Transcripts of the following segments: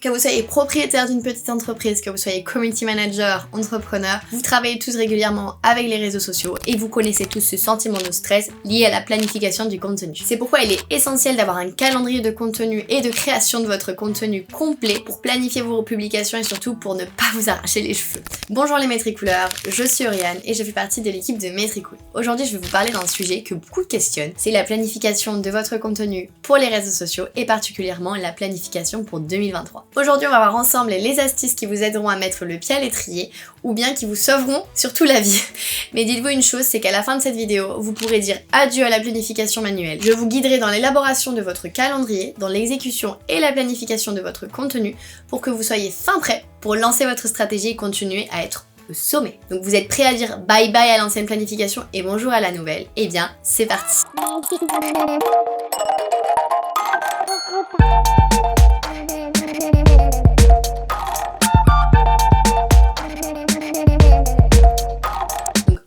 Que vous soyez propriétaire d'une petite entreprise, que vous soyez community manager, entrepreneur, vous travaillez tous régulièrement avec les réseaux sociaux et vous connaissez tous ce sentiment de stress lié à la planification du contenu. C'est pourquoi il est essentiel d'avoir un calendrier de contenu et de création de votre contenu complet pour planifier vos publications et surtout pour ne pas vous arracher les cheveux. Bonjour les Métricooleurs, je suis Oriane et je fais partie de l'équipe de Métricool. Aujourd'hui je vais vous parler d'un sujet que beaucoup questionnent, c'est la planification de votre contenu pour les réseaux sociaux et particulièrement la planification pour 2023. Aujourd'hui, on va voir ensemble les astuces qui vous aideront à mettre le pied à l'étrier ou bien qui vous sauveront surtout la vie. Mais dites-vous une chose, c'est qu'à la fin de cette vidéo, vous pourrez dire adieu à la planification manuelle. Je vous guiderai dans l'élaboration de votre calendrier, dans l'exécution et la planification de votre contenu pour que vous soyez fin prêt pour lancer votre stratégie et continuer à être au sommet. Donc vous êtes prêts à dire bye bye à l'ancienne planification et bonjour à la nouvelle? Eh bien, c'est parti.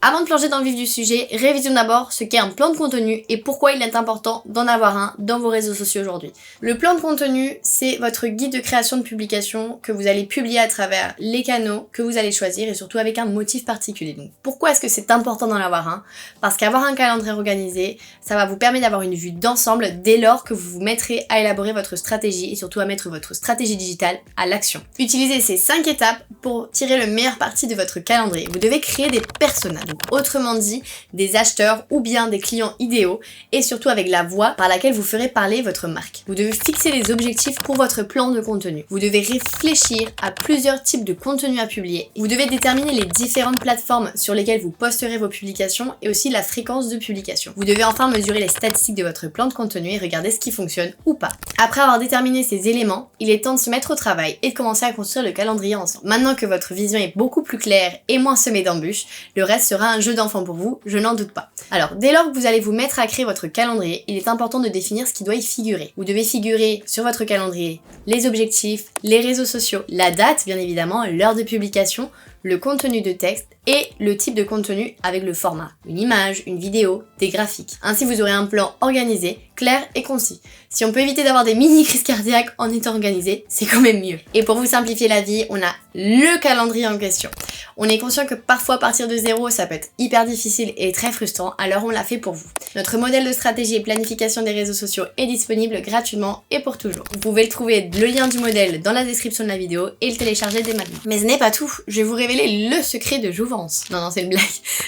Avant de plonger dans le vif du sujet, révisons d'abord ce qu'est un plan de contenu et pourquoi il est important d'en avoir un dans vos réseaux sociaux aujourd'hui. Le plan de contenu, c'est votre guide de création de publication que vous allez publier à travers les canaux que vous allez choisir et surtout avec un motif particulier. Donc pourquoi est-ce que c'est important d'en avoir un? Parce qu'avoir un calendrier organisé, ça va vous permettre d'avoir une vue d'ensemble dès lors que vous vous mettrez à élaborer votre stratégie et surtout à mettre votre stratégie digitale à l'action. Utilisez ces 5 étapes pour tirer le meilleur parti de votre calendrier. Vous devez créer des personnages. Autrement dit, des acheteurs ou bien des clients idéaux et surtout avec la voix par laquelle vous ferez parler votre marque. Vous devez fixer les objectifs pour votre plan de contenu. Vous devez réfléchir à plusieurs types de contenus à publier. Vous devez déterminer les différentes plateformes sur lesquelles vous posterez vos publications et aussi la fréquence de publication. Vous devez enfin mesurer les statistiques de votre plan de contenu et regarder ce qui fonctionne ou pas. Après avoir déterminé ces éléments, il est temps de se mettre au travail et de commencer à construire le calendrier ensemble. Maintenant que votre vision est beaucoup plus claire et moins semée d'embûches, le reste sera un jeu d'enfant pour vous, je n'en doute pas. Alors, dès lors que vous allez vous mettre à créer votre calendrier, il est important de définir ce qui doit y figurer. Vous devez figurer sur votre calendrier les objectifs, les réseaux sociaux, la date bien évidemment, l'heure de publication, le contenu de texte et le type de contenu avec le format. Une image, une vidéo, des graphiques. Ainsi, vous aurez un plan organisé, clair et concis. Si on peut éviter d'avoir des mini-crises cardiaques en étant organisé, c'est quand même mieux. Et pour vous simplifier la vie, on a le calendrier en question. On est conscient que parfois partir de zéro, ça peut être hyper difficile et très frustrant, alors on l'a fait pour vous. Notre modèle de stratégie et planification des réseaux sociaux est disponible gratuitement et pour toujours. Vous pouvez trouver le lien du modèle dans la description de la vidéo et le télécharger dès maintenant. Mais ce n'est pas tout, je vais vous révéler le secret de Jouvence. Non, c'est une blague.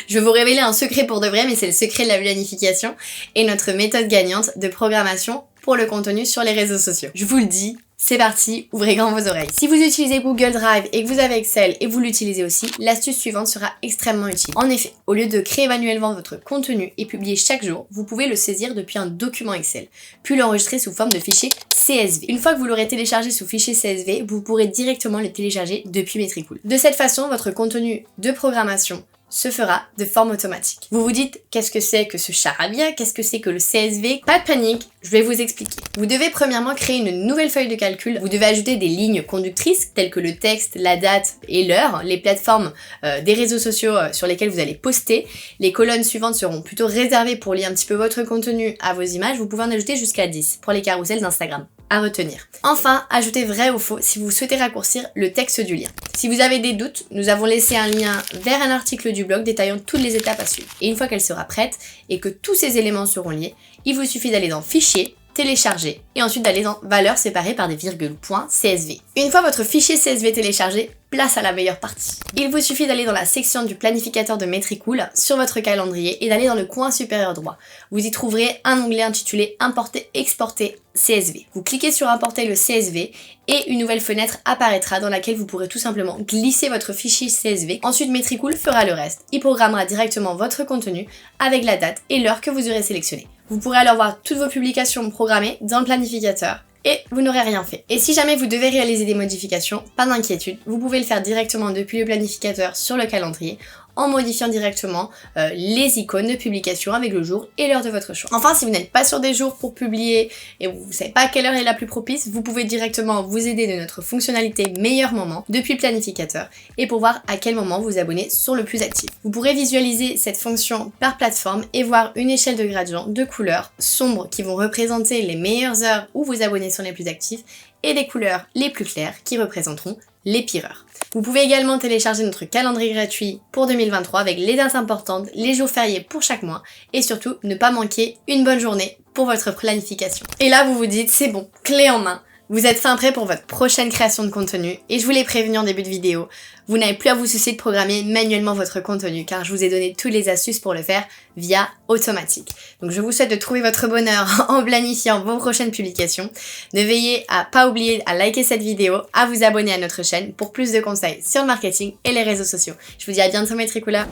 Je vais vous révéler un secret pour de vrai, mais c'est le secret de la planification et notre méthode gagnante de programmation pour le contenu sur les réseaux sociaux. Je vous le dis, c'est parti, ouvrez grand vos oreilles. Si vous utilisez Google Drive et que vous avez Excel et vous l'utilisez aussi, l'astuce suivante sera extrêmement utile. En effet, au lieu de créer manuellement votre contenu et publier chaque jour, vous pouvez le saisir depuis un document Excel, puis l'enregistrer sous forme de fichier CSV. Une fois que vous l'aurez téléchargé sous fichier CSV, vous pourrez directement le télécharger depuis Métricool. De cette façon, votre contenu de programmation se fera de forme automatique. Vous vous dites, qu'est-ce que c'est que ce charabia? Qu'est-ce que c'est que le CSV? Pas de panique, je vais vous expliquer. Vous devez premièrement créer une nouvelle feuille de calcul. Vous devez ajouter des lignes conductrices telles que le texte, la date et l'heure, les plateformes des réseaux sociaux sur lesquels vous allez poster. Les colonnes suivantes seront plutôt réservées pour lier un petit peu votre contenu à vos images. Vous pouvez en ajouter jusqu'à 10 pour les carousels d'Instagram. À retenir. Enfin, ajoutez vrai ou faux si vous souhaitez raccourcir le texte du lien. Si vous avez des doutes, nous avons laissé un lien vers un article du blog détaillant toutes les étapes à suivre. Et une fois qu'elle sera prête et que tous ces éléments seront liés, il vous suffit d'aller dans Fichier, télécharger et ensuite d'aller dans Valeurs séparées par des virgules, .csv. Une fois votre fichier CSV téléchargé, place à la meilleure partie. Il vous suffit d'aller dans la section du planificateur de Métricool sur votre calendrier et d'aller dans le coin supérieur droit. Vous y trouverez un onglet intitulé Importer, exporter CSV. Vous cliquez sur Importer le CSV et une nouvelle fenêtre apparaîtra dans laquelle vous pourrez tout simplement glisser votre fichier CSV. Ensuite, Métricool fera le reste. Il programmera directement votre contenu avec la date et l'heure que vous aurez sélectionné. Vous pourrez alors voir toutes vos publications programmées dans le planificateur et vous n'aurez rien fait. Et si jamais vous devez réaliser des modifications, pas d'inquiétude, vous pouvez le faire directement depuis le planificateur sur le calendrier en modifiant directement les icônes de publication avec le jour et l'heure de votre choix. Enfin, si vous n'êtes pas sur des jours pour publier et vous ne savez pas quelle heure est la plus propice, vous pouvez directement vous aider de notre fonctionnalité meilleur moment depuis le planificateur et pour voir à quel moment vous abonner sont le plus actifs. Vous pourrez visualiser cette fonction par plateforme et voir une échelle de gradient de couleurs sombres qui vont représenter les meilleures heures où vos abonnés sont les plus actifs et des couleurs les plus claires qui représenteront les pireurs. Vous pouvez également télécharger notre calendrier gratuit pour 2023 avec les dates importantes, les jours fériés pour chaque mois et surtout ne pas manquer une bonne journée pour votre planification. Et là vous vous dites c'est bon, clé en main, vous êtes fin prêt pour votre prochaine création de contenu et je vous l'ai prévenu en début de vidéo, vous n'avez plus à vous soucier de programmer manuellement votre contenu car je vous ai donné toutes les astuces pour le faire via Automatique. Donc je vous souhaite de trouver votre bonheur en planifiant vos prochaines publications. Ne veillez à pas oublier à liker cette vidéo, à vous abonner à notre chaîne pour plus de conseils sur le marketing et les réseaux sociaux. Je vous dis à bientôt mes tricoulas.